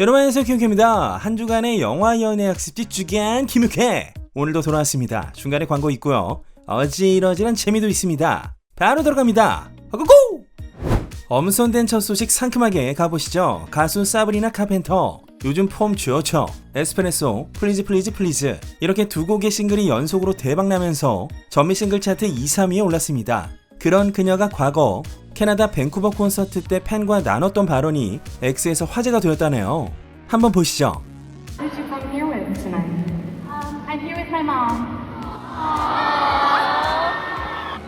여러분 안녕하세요, 김욱혜입니다. 한 주간의 영화 연애 학습지 주간 김욱혜. 오늘도 돌아왔습니다. 중간에 광고 있고요. 어지러지한 재미도 있습니다. 바로 들어갑니다. 고고! 엄선된 첫 소식 상큼하게 가보시죠. 가수 사브리나 카펜터. 요즘 폼 좋죠. 에스프레소, 플리즈 플리즈 플리즈. 이렇게 두 곡의 싱글이 연속으로 대박나면서 전미 싱글 차트 2, 3위에 올랐습니다. 그런 그녀가 과거 캐나다 밴쿠버 콘서트 때 팬과 나눴던 발언이 X에서 화제가 되었다네요. 한번 보시죠. Who did you come here with tonight? I'm here with my mom.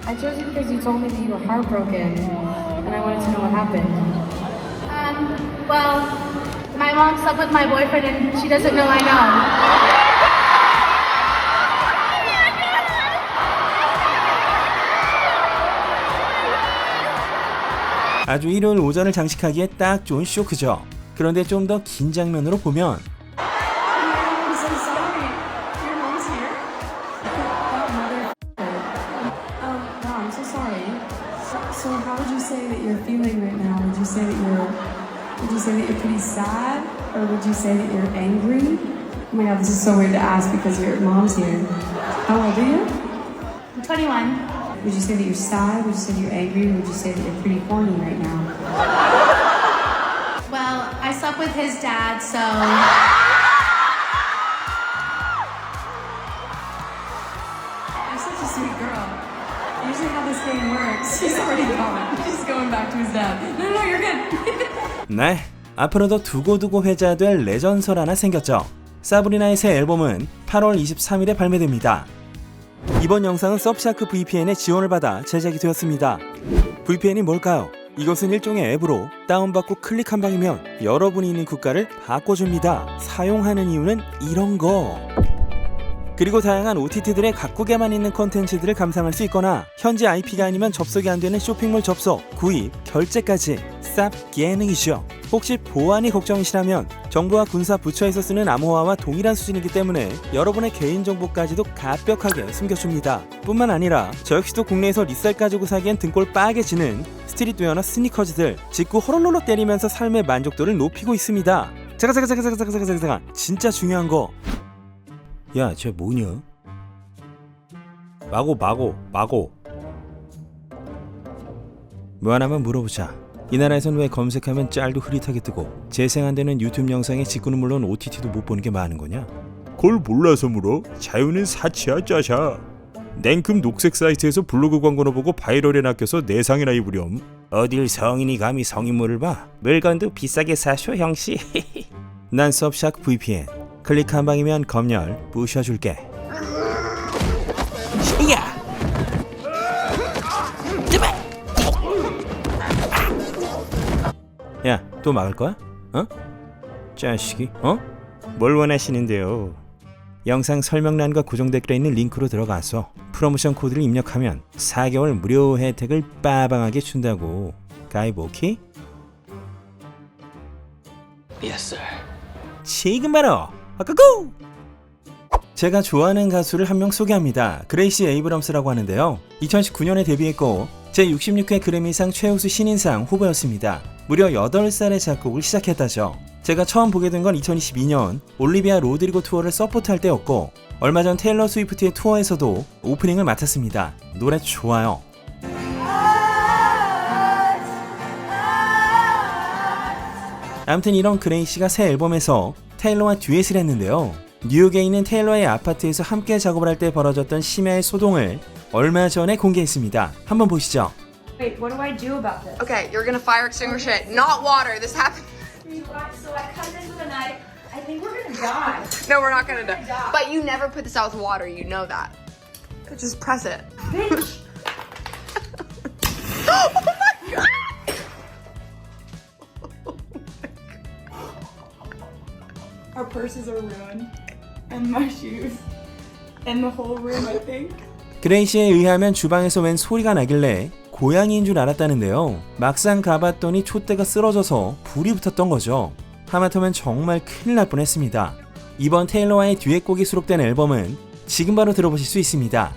I chose you because you told me that you were heartbroken, and I wanted to know what happened. Well, my mom slept with my boyfriend, and she doesn't know I know. 아주 일요일 오전을 장식하기에 딱 좋은 쇼크죠. 그런데 좀 더 긴 장면으로 보면 I'm so sorry. Your mom's here? Oh, I'm so sorry. So how would you say that you're feeling right now? Would you say that you're pretty sad? Or would you say that you're angry? Oh my god, this is so weird to ask because your mom's here. How old are you? I'm 21. Would you say that you're sad? Would you say that you're angry? Or would you say that you're pretty horny right now? Well, I slept with his dad, so... You're such a sweet girl. Usually how this game works, she's already gone. She's going back to his dad. No, you're good. 네, 앞으로도 두고두고 회자될 레전설 하나 생겼죠. 사브리나의 새 앨범은 8월 23일에 발매됩니다. 이번 영상은 서브샤크 VPN의 지원을 받아 제작이 되었습니다. VPN이 뭘까요? 이것은 일종의 앱으로 다운받고 클릭 한 방이면 여러분이 있는 국가를 바꿔줍니다. 사용하는 이유는 이런 거. 그리고 다양한 OTT들의 각국에만 있는 콘텐츠들을 감상할 수 있거나 현지 IP가 아니면 접속이 안 되는 쇼핑몰 접속, 구입, 결제까지 쌉 기능이죠. 혹시 보안이 걱정이시라면 정부와 군사 부처에서 쓰는 암호화와 동일한 수준이기 때문에 여러분의 개인정보까지도 가벽하게 숨겨줍니다. 뿐만 아니라 저 역시도 국내에서 리셀 가지고 사기엔 등골 빠개지는 스트릿웨어나 스니커즈들 직구 호롤롤로 때리면서 삶의 만족도를 높이고 있습니다. 잠깐 진짜 중요한 거. 야, 쟤 뭐냐? 마고. 뭐 하나만 물어보자. 이 나라에선 왜 검색하면 짤도 흐릿하게 뜨고 재생 안 되는 유튜브 영상에 직구는 물론 OTT도 못 보는 게 많은 거냐? 그걸 몰라서 물어? 자유는 사치야 짜샤. 냉큼 녹색 사이트에서 블로그 광고나 보고 바이럴에 낚여서 내상이나 입으렴. 어딜 성인이 감히 성인물을 봐. 물건도 비싸게 사쇼 형씨. 난 서브샤크 VPN. 클릭 한 방이면 검열 부셔줄게. 야! 야, 또 막을 거야? 어? 자식이? 어? 뭘 원하시는데요? 영상 설명란과 고정 댓글에 있는 링크로 들어가서 프로모션 코드를 입력하면 4개월 무료 혜택을 빠방하게 준다고. 가입 오케이? Yes, sir. 지금 바로 아까고! 제가 좋아하는 가수를 한 명 소개합니다. 그레이시 에이브럼스라고 하는데요. 2019년에 데뷔했고 제66회 그래미상 최우수 신인상 후보였습니다. 무려 8살에 작곡을 시작했다죠. 제가 처음 보게 된 건 2022년 올리비아 로드리고 투어를 서포트할 때였고 얼마 전 테일러 스위프트의 투어에서도 오프닝을 맡았습니다. 노래 좋아요. 아무튼 이런 그레이시가 새 앨범에서 테일러와 듀엣을 했는데요. 뉴욕에 있는 테일러의 아파트에서 함께 작업을 할 때 벌어졌던 심야의 소동을 얼마 전에 공개했습니다. 한번 보시죠. Wait, what do I do about this? Okay, you're gonna fire extinguish it, not water. This happened. So I cut this with a knife. I think we're gonna die. No, we're not gonna die. But you never put this out with water, you know that. Just press it. Bitch! Oh my god! Our purses are ruined, and my shoes, and the whole room, I think. 그레이시에 의하면 주방에서 웬 소리가 나길래 고양이인 줄 알았다는데요. 막상 가봤더니 촛대가 쓰러져서 불이 붙었던 거죠. 하마터면 정말 큰일 날 뻔했습니다. 이번 테일러와의 듀엣곡이 수록된 앨범은 지금 바로 들어보실 수 있습니다.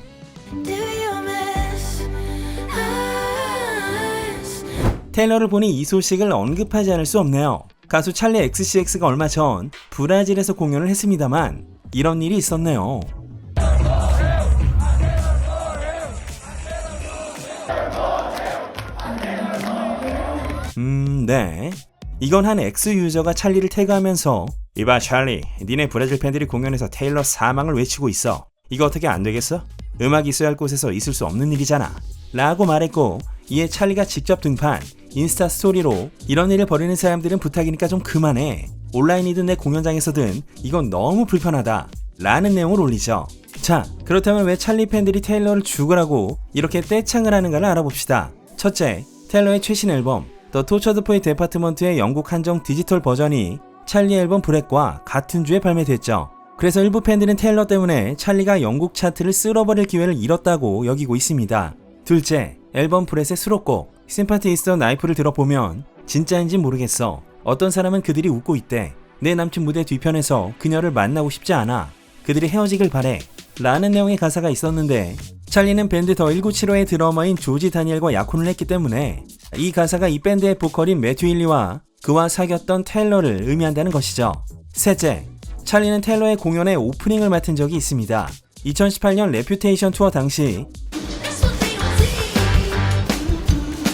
테일러를 보니 이 소식을 언급하지 않을 수 없네요. 가수 찰리 XCX가 얼마 전 브라질에서 공연을 했습니다만 이런 일이 있었네요. 네. 이건 한 X 유저가 찰리를 태그하면서 이봐 찰리, 니네 브라질 팬들이 공연에서 테일러 사망을 외치고 있어. 이거 어떻게 안 되겠어? 음악이 있어야 할 곳에서 있을 수 없는 일이잖아. 라고 말했고 이에 찰리가 직접 등판, 인스타 스토리로 이런 일을 벌이는 사람들은 부탁이니까 좀 그만해. 온라인이든 내 공연장에서든 이건 너무 불편하다. 라는 내용을 올리죠. 자, 그렇다면 왜 찰리 팬들이 테일러를 죽으라고 이렇게 떼창을 하는가를 알아봅시다. 첫째, 테일러의 최신 앨범 The Tortured Poet Department의 영국 한정 디지털 버전이 찰리 앨범 브렉과 같은 주에 발매됐죠. 그래서 일부 팬들은 테일러 때문에 찰리가 영국 차트를 쓸어버릴 기회를 잃었다고 여기고 있습니다. 둘째, 앨범 브렛의 수록곡 Sympathy is the Knife를 들어보면 진짜인지 모르겠어. 어떤 사람은 그들이 웃고 있대. 내 남친 무대 뒤편에서 그녀를 만나고 싶지 않아. 그들이 헤어지길 바래. 라는 내용의 가사가 있었는데 찰리는 밴드 더 1975의 드러머인 조지 다니엘과 약혼을 했기 때문에 이 가사가 이 밴드의 보컬인 매튜 힐리와 그와 사귀었던 테일러를 의미한다는 것이죠. 셋째, 찰리는 테일러의 공연의 오프닝을 맡은 적이 있습니다. 2018년 레퓨테이션 투어 당시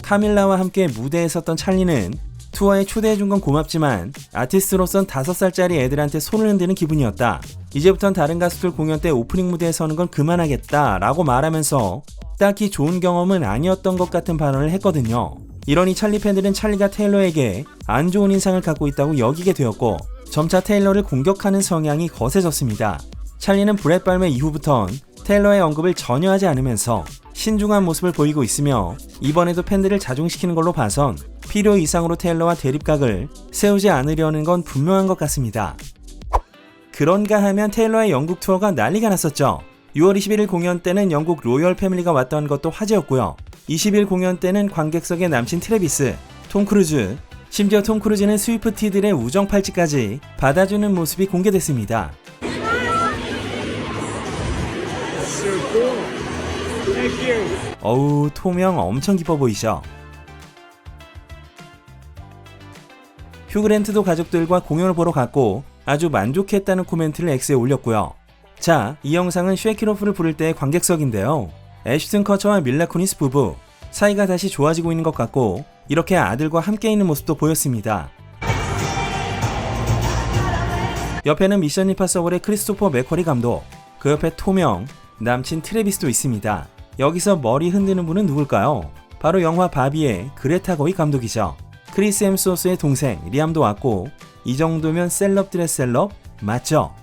카밀라와 함께 무대에 섰던 찰리는 투어에 초대해준 건 고맙지만 아티스트로선 5살짜리 애들한테 손을 흔드는 기분이었다. 이제부턴 다른 가수들 공연 때 오프닝 무대에 서는 건 그만하겠다 라고 말하면서 딱히 좋은 경험은 아니었던 것 같은 발언을 했거든요. 이러니 찰리 팬들은 찰리가 테일러에게 안 좋은 인상을 갖고 있다고 여기게 되었고 점차 테일러를 공격하는 성향이 거세졌습니다. 찰리는 브렛 발매 이후부턴 테일러의 언급을 전혀 하지 않으면서 신중한 모습을 보이고 있으며 이번에도 팬들을 자중시키는 걸로 봐선 필요 이상으로 테일러와 대립각을 세우지 않으려는 건 분명한 것 같습니다. 그런가 하면 테일러의 영국 투어가 난리가 났었죠. 6월 21일 공연 때는 영국 로열 패밀리가 왔던 것도 화제였고요. 20일 공연 때는 관객석의 남친 트래비스, 톰 크루즈, 심지어 톰 크루즈는 스위프티들의 우정 팔찌까지 받아주는 모습이 공개됐습니다. 어우, 톰 형 엄청 기뻐 보이셔. 휴그랜트도 가족들과 공연을 보러 갔고 아주 만족했다는 코멘트를 X에 올렸고요. 자, 이 영상은 쉐키로프를 부를 때의 관객석인데요. 애쉬튼 커처와 밀라 쿠니스 부부 사이가 다시 좋아지고 있는 것 같고 이렇게 아들과 함께 있는 모습도 보였습니다. 옆에는 미션 임파서블의 크리스토퍼 맥쿼리 감독, 그 옆에 톰 형, 남친 트래비스도 있습니다. 여기서 머리 흔드는 분은 누굴까요? 바로 영화 바비의 그레타 거이 감독이죠. 크리스 햄스워스의 동생 리암도 왔고 이 정도면 셀럽들의 셀럽 맞죠?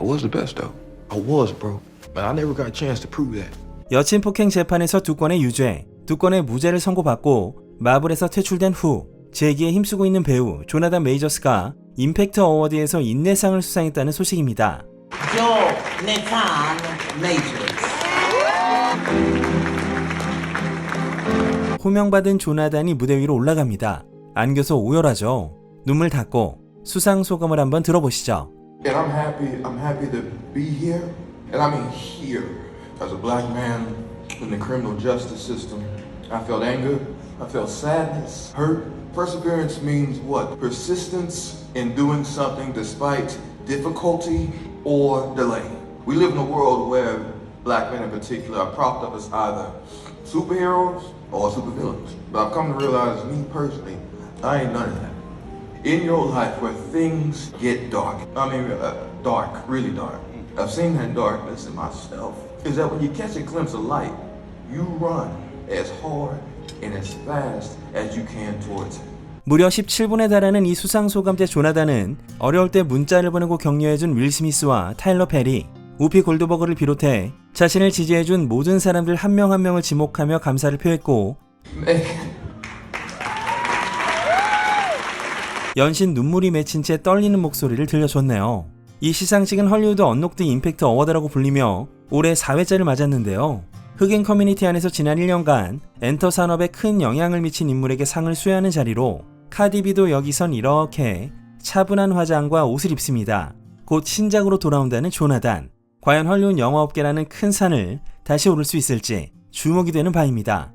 I was the best though. I was, bro. But I never got a chance to prove that. 여친 폭행 재판에서 2건의 유죄, 2건의 무죄를 선고받고 마블에서 퇴출된 후 재기에 힘쓰고 있는 배우 조나단 메이저스가 임팩트 어워드에서 인내상을 수상했다는 소식입니다. 호명받은 조나단이 무대 위로 올라갑니다. 안겨서 오열하죠. 눈물 닦고 수상 소감을 한번 들어보시죠. And I'm happy to be here. And I mean here. As a black man in the criminal justice system, I felt anger, I felt sadness, hurt. Perseverance means what? Persistence in doing something despite difficulty or delay. We live in a world where black men in particular are propped up as either superheroes or supervillains. But I've come to realize, me personally, I ain't none of that. In your life where things get dark, dark, really dark, I've seen that darkness in myself, is that when you catch a glimpse of light, you run as hard and as fast as you can towards it. 무려 17분에 달하는 이 수상소감대 조나단은 어려울 때 문자를 보내고 격려해준 윌 스미스와 타일러 페리, 우피 골드버거를 비롯해 자신을 지지해준 모든 사람들 한 명 한 명을 지목하며 감사를 표했고 연신 눈물이 맺힌 채 떨리는 목소리를 들려줬네요. 이 시상식은 헐리우드 언록드 임팩트 어워드라고 불리며 올해 4회째를 맞았는데요. 흑인 커뮤니티 안에서 지난 1년간 엔터 산업에 큰 영향을 미친 인물에게 상을 수여하는 자리로 카디비도 여기선 이렇게 차분한 화장과 옷을 입습니다. 곧 신작으로 돌아온다는 조나단. 과연 헐리우드 영화업계라는 큰 산을 다시 오를 수 있을지 주목이 되는 바입니다.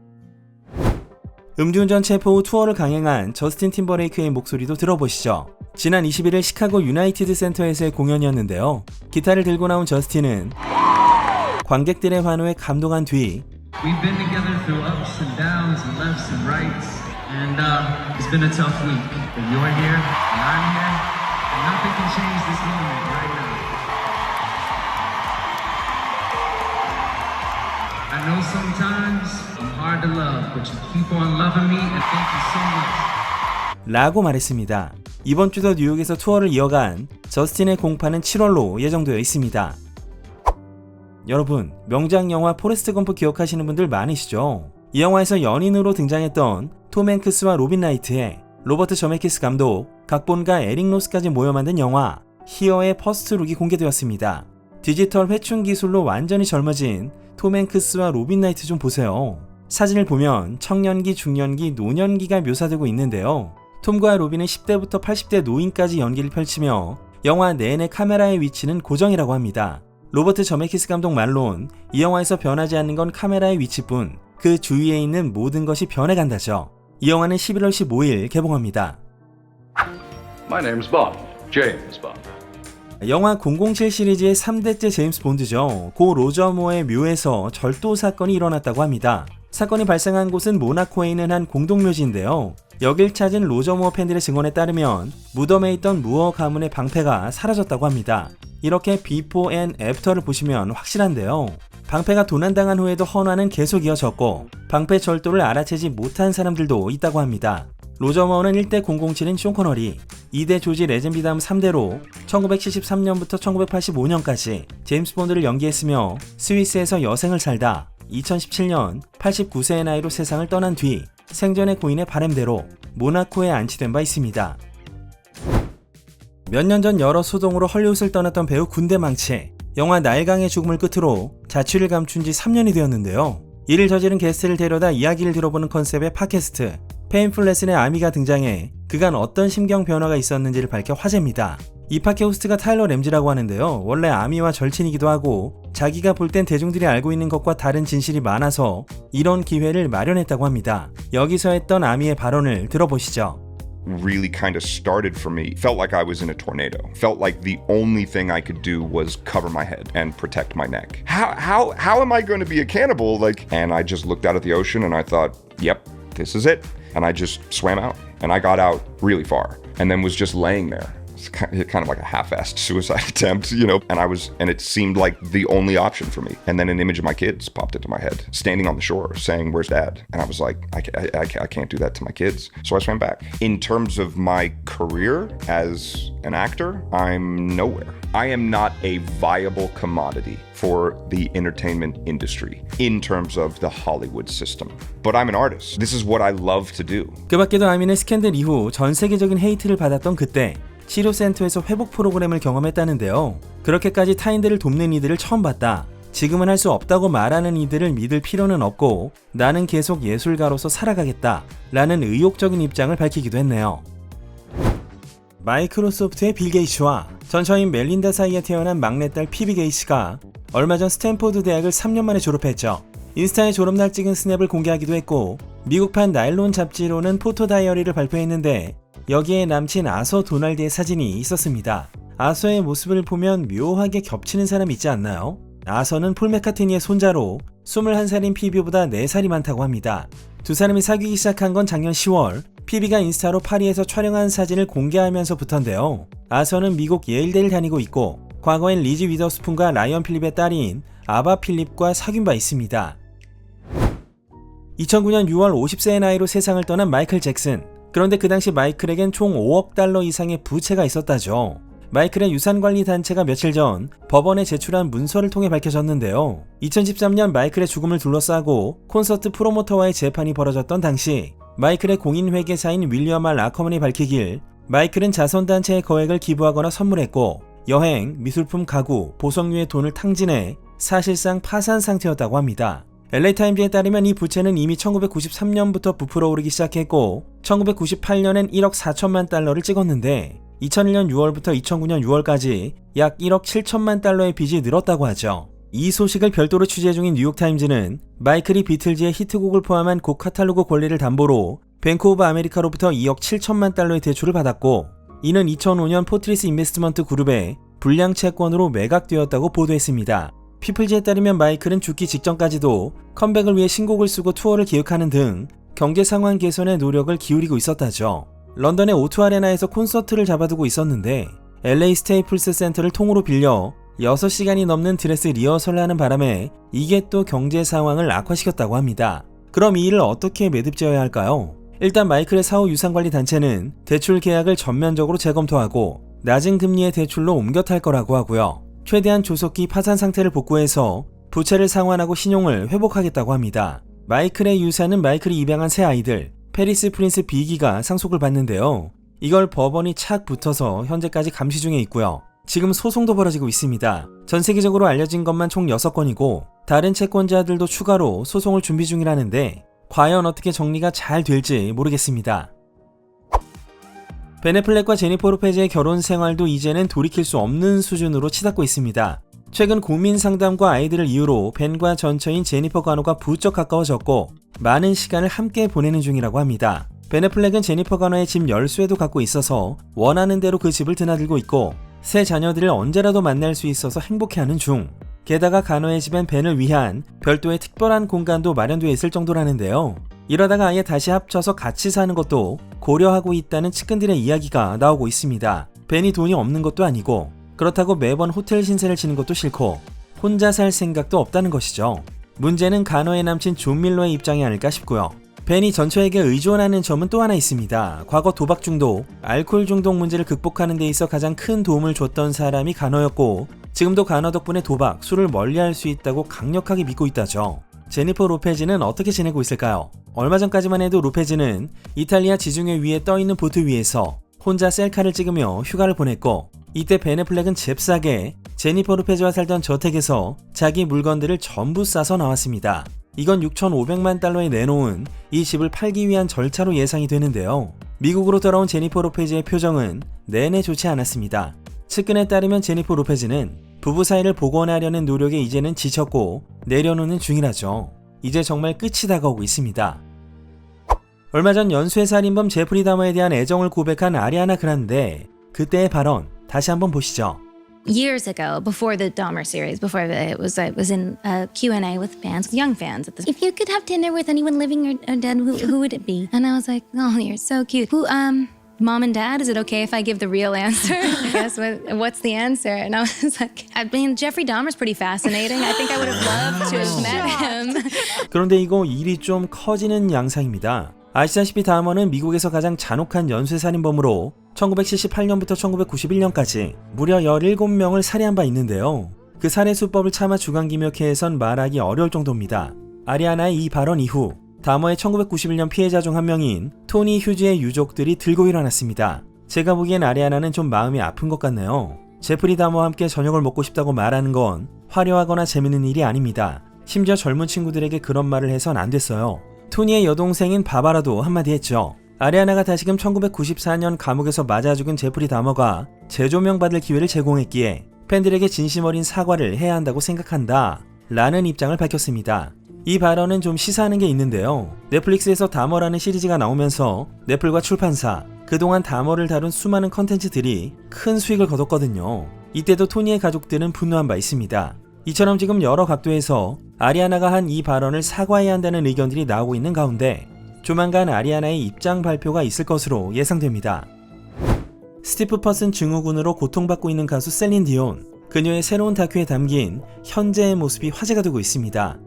음주운전 체포 후 투어를 강행한 저스틴 팀버레이크의 목소리도 들어보시죠. 지난 21일 시카고 유나이티드 센터에서의 공연이었는데요. 기타를 들고 나온 저스틴은 관객들의 환호에 감동한 뒤 We've been together through ups and downs and lefts and rights, and it's been a tough week. But you're here, and I'm here, and nothing can change this moment right now. I know sometimes I'm hard to love, but you keep on loving me, and thank you so much. 라고 말했습니다. 이번 주도 뉴욕에서 투어를 이어간 저스틴의 공파는 7월로 예정되어 있습니다. 여러분, 명작 영화 포레스트 검프 기억하시는 분들 많으시죠? 이 영화에서 연인으로 등장했던 톰 행크스와 로빈 라이트의 로버트 저메키스 감독, 각본가 에릭 로스까지 모여 만든 영화 히어의 퍼스트룩이 공개되었습니다. 디지털 회춘 기술로 완전히 젊어진 톰 행크스와 로빈 라이트 좀 보세요. 사진을 보면 청년기, 중년기, 노년기가 묘사되고 있는데요. 톰과 로빈은 10대부터 80대 노인까지 연기를 펼치며 영화 내내 카메라의 위치는 고정이라고 합니다. 로버트 저메키스 감독 말론, 이 영화에서 변하지 않는 건 카메라의 위치뿐 그 주위에 있는 모든 것이 변해간다죠. 이 영화는 11월 15일 개봉합니다. My name's Bond. James Bond. 영화 007 시리즈의 3대째 제임스 본드죠. 고 로저 무어의 묘에서 절도 사건이 일어났다고 합니다. 사건이 발생한 곳은 모나코에 있는 한 공동묘지인데요. 여길 찾은 로저 무어 팬들의 증언에 따르면 무덤에 있던 무어 가문의 방패가 사라졌다고 합니다. 이렇게 비포 앤 애프터를 보시면 확실한데요. 방패가 도난당한 후에도 헌화는 계속 이어졌고 방패 절도를 알아채지 못한 사람들도 있다고 합니다. 로저 무어는 1대 007인 쇼 코너리, 2대 조지 레젠비 다음 3대로 1973년부터 1985년까지 제임스 본드를 연기했으며 스위스에서 여생을 살다 2017년 89세의 나이로 세상을 떠난 뒤 생전의 고인의 바람대로 모나코에 안치된 바 있습니다. 몇 년 전 여러 소동으로 헐리우드를 떠났던 배우 군대망치, 영화 나일강의 죽음을 끝으로 자취를 감춘 지 3년이 되었는데요. 이를 저지른 게스트를 데려다 이야기를 들어보는 컨셉의 팟캐스트 페인풀 레슨의 아미가 등장해 그간 어떤 심경 변화가 있었는지를 밝혀 화제입니다. 이 팟캐 호스트가 타일러 램지라고 하는데요. 원래 아미와 절친이기도 하고 자기가 볼 땐 대중들이 알고 있는 것과 다른 진실이 많아서 이런 기회를 마련했다고 합니다. 여기서 했던 아미의 발언을 들어보시죠. Really kind of started for me. Felt like I was in a tornado. Felt like the only thing I could do was cover my head and protect my neck. How am I going to be a cannibal? And I just looked out at the ocean and I thought, yep, this is it. And I just swam out and I got out really far and then was just laying there. It's kind of like a half-assed suicide attempt, and it seemed like the only option for me. And then an image of my kids popped into my head, standing on the shore, saying, "Where's Dad?" And I was like, I can't do that to my kids. So I swam back. In terms of my career as an actor, I'm nowhere. I am not a viable commodity for the entertainment industry in terms of the Hollywood system. But I'm an artist. This is what I love to do. 그 밖에도 아미는 스캔들 이후 전 세계적인 헤이트를 받았던 그때 치료센터에서 회복 프로그램을 경험했다는데요. 그렇게까지 타인들을 돕는 이들을 처음 봤다. 지금은 할 수 없다고 말하는 이들을 믿을 필요는 없고 나는 계속 예술가로서 살아가겠다 라는 의욕적인 입장을 밝히기도 했네요. 마이크로소프트의 빌 게이츠와 전처인 멜린다 사이에 태어난 막내딸 피비 게이츠가 얼마 전 스탠포드 대학을 3년 만에 졸업했죠. 인스타에 졸업날 찍은 스냅을 공개하기도 했고 미국판 나일론 잡지로는 포토 다이어리를 발표했는데 여기에 남친 아서 도날드의 사진이 있었습니다. 아서의 모습을 보면 묘하게 겹치는 사람이 있지 않나요? 아서는 폴 맥카트니의 손자로 21살인 피비보다 4살이 많다고 합니다. 두 사람이 사귀기 시작한 건 작년 10월 피비가 인스타로 파리에서 촬영한 사진을 공개하면서부터인데요. 아서는 미국 예일대를 다니고 있고 과거엔 리즈 위더스푼과 라이언 필립의 딸인 아바 필립과 사귄 바 있습니다. 2009년 6월 50세의 나이로 세상을 떠난 마이클 잭슨. 그런데 그 당시 마이클에겐 총 5억 달러 이상의 부채가 있었다죠. 마이클의 유산관리단체가 며칠 전 법원에 제출한 문서를 통해 밝혀졌는데요. 2013년 마이클의 죽음을 둘러싸고 콘서트 프로모터와의 재판이 벌어졌던 당시 마이클의 공인회계사인 윌리엄 R. 아커먼이 밝히길 마이클은 자선단체에 거액을 기부하거나 선물했고 여행, 미술품, 가구, 보석류의 돈을 탕진해 사실상 파산 상태였다고 합니다. LA타임즈에 따르면 이 부채는 이미 1993년부터 부풀어 오르기 시작했고 1998년엔 1억 4천만 달러를 찍었는데 2001년 6월부터 2009년 6월까지 약 1억 7천만 달러의 빚이 늘었다고 하죠. 이 소식을 별도로 취재 중인 뉴욕타임즈는 마이클이 비틀즈의 히트곡을 포함한 곡 카탈로그 권리를 담보로 뱅크 오브 아메리카로부터 2억 7천만 달러의 대출을 받았고, 이는 2005년 포트리스 인베스트먼트 그룹의 불량 채권으로 매각되었다고 보도했습니다. 피플즈에 따르면 마이클은 죽기 직전까지도 컴백을 위해 신곡을 쓰고 투어를 기획하는 등 경제 상황 개선에 노력을 기울이고 있었다죠. 런던의 O2 아레나에서 콘서트를 잡아두고 있었는데 LA 스테이플스 센터를 통으로 빌려 6시간이 넘는 드레스 리허설을 하는 바람에 이게 또 경제 상황을 악화시켰다고 합니다. 그럼 이 일을 어떻게 매듭지어야 할까요? 일단 마이클의 사후 유상관리 단체는 대출 계약을 전면적으로 재검토하고 낮은 금리의 대출로 옮겨 탈 거라고 하고요. 최대한 조속히 파산 상태를 복구해서 부채를 상환하고 신용을 회복하겠다고 합니다. 마이클의 유산은 마이클이 입양한 새 아이들 페리스 프린스 비기가 상속을 받는데요. 이걸 법원이 착 붙어서 현재까지 감시 중에 있고요. 지금 소송도 벌어지고 있습니다. 전 세계적으로 알려진 것만 총 6건이고 다른 채권자들도 추가로 소송을 준비 중이라는데 과연 어떻게 정리가 잘 될지 모르겠습니다. 벤 애플렉과 제니퍼 로페즈의 결혼 생활도 이제는 돌이킬 수 없는 수준으로 치닫고 있습니다. 최근 고민 상담과 아이들을 이유로 벤과 전처인 제니퍼 간호가 부쩍 가까워졌고 많은 시간을 함께 보내는 중이라고 합니다. 벤 애플렉은 제니퍼 간호의 집 열쇠도 갖고 있어서 원하는 대로 그 집을 드나들고 있고 새 자녀들을 언제라도 만날 수 있어서 행복해하는 중. 게다가 간호의 집엔 벤을 위한 별도의 특별한 공간도 마련되어 있을 정도라는데요. 이러다가 아예 다시 합쳐서 같이 사는 것도 고려하고 있다는 측근들의 이야기가 나오고 있습니다. 벤이 돈이 없는 것도 아니고 그렇다고 매번 호텔 신세를 지는 것도 싫고 혼자 살 생각도 없다는 것이죠. 문제는 간호의 남친 존 밀러의 입장이 아닐까 싶고요. 벤이 전처에게 의존하는 점은 또 하나 있습니다. 과거 도박 중독, 알코올 중독 문제를 극복하는 데 있어 가장 큰 도움을 줬던 사람이 간호였고 지금도 간호 덕분에 도박, 술을 멀리할 수 있다고 강력하게 믿고 있다죠. 제니퍼 로페즈는 어떻게 지내고 있을까요? 얼마 전까지만 해도 로페즈는 이탈리아 지중해 위에 떠있는 보트 위에서 혼자 셀카를 찍으며 휴가를 보냈고 이때 벤 애플렉은 잽싸게 제니퍼 로페즈와 살던 저택에서 자기 물건들을 전부 싸서 나왔습니다. 이건 6,500만 달러에 내놓은 이 집을 팔기 위한 절차로 예상이 되는데요. 미국으로 돌아온 제니퍼 로페즈의 표정은 내내 좋지 않았습니다. 측근에 따르면 제니퍼 로페즈는 부부 사이를 복원하려는 노력에 이제는 지쳤고 내려놓는 중이라죠. 이제 정말 끝이 다가오고 있습니다. 얼마 전 연쇄살인범 제프리 다머에 대한 애정을 고백한 아리아나 그란데 그때의 발언 다시 한번 보시죠. Years ago, before the Dahmer series, before it was in a Q&A with fans, with young fans. If you could have dinner with anyone living or dead, who would it be? And I was like, oh, you're so cute. Who, Mom and Dad, is it okay if I give the real answer? I guess, what's the answer? And I was like, I mean, Jeffrey Dahmer's pretty fascinating. I think I would have loved to have met him. 그런데 이거 일이 좀 커지는 양상입니다. 아시다시피 다머는 미국에서 가장 잔혹한 연쇄살인범으로 1978년부터 1991년까지 무려 17명을 살해한 바 있는데요. 그 살해 수법을 차마 주간기몇회에선 말하기 어려울 정도입니다. 아리아나의 이 발언 이후 다머의 1991년 피해자 중 한 명인 토니 휴즈의 유족들이 들고 일어났습니다. 제가 보기엔 아리아나는 좀 마음이 아픈 것 같네요. 제프리 다머와 함께 저녁을 먹고 싶다고 말하는 건 화려하거나 재밌는 일이 아닙니다. 심지어 젊은 친구들에게 그런 말을 해선 안 됐어요. 토니의 여동생인 바바라도 한마디 했죠. 아리아나가 다시금 1994년 감옥에서 맞아 죽은 제프리 다머가 재조명받을 기회를 제공했기에 팬들에게 진심 어린 사과를 해야 한다고 생각한다 라는 입장을 밝혔습니다. 이 발언은 좀 시사하는 게 있는데요. 넷플릭스에서 다머라는 시리즈가 나오면서 넷플과 출판사, 그동안 다머를 다룬 수많은 컨텐츠들이 큰 수익을 거뒀거든요. 이때도 토니의 가족들은 분노한 바 있습니다. 이처럼 지금 여러 각도에서 아리아나가 한 이 발언을 사과해야 한다는 의견들이 나오고 있는 가운데 조만간 아리아나의 입장 발표가 있을 것으로 예상됩니다. 스티프 퍼슨 증후군으로 고통받고 있는 가수 셀린 디온, 그녀의 새로운 다큐에 담긴 현재의 모습이 화제가 되고 있습니다.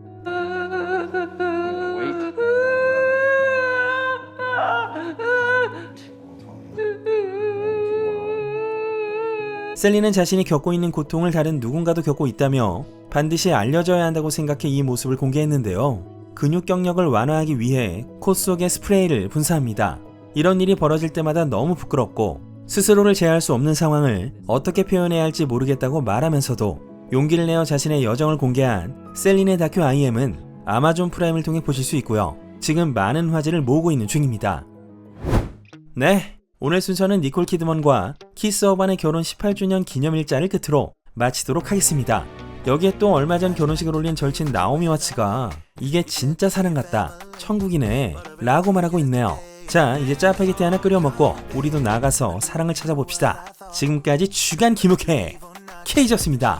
셀린은 자신이 겪고 있는 고통을 다른 누군가도 겪고 있다며 반드시 알려져야 한다고 생각해 이 모습을 공개했는데요. 근육 경력을 완화하기 위해 코 속에 스프레이를 분사합니다. 이런 일이 벌어질 때마다 너무 부끄럽고 스스로를 제어할 수 없는 상황을 어떻게 표현해야 할지 모르겠다고 말하면서도 용기를 내어 자신의 여정을 공개한 셀린의 다큐 IM은 아마존 프라임을 통해 보실 수 있고요. 지금 많은 화제를 모으고 있는 중입니다. 네, 오늘 순서는 니콜 키드먼과 키스 어반의 결혼 18주년 기념일자를 끝으로 마치도록 하겠습니다. 여기에 또 얼마 전 결혼식을 올린 절친 나오미 와츠가 이게 진짜 사랑 같다, 천국이네 라고 말하고 있네요. 자, 이제 짜파게티 하나 끓여 먹고 우리도 나가서 사랑을 찾아봅시다. 지금까지 주간 김uk회 K졌습니다.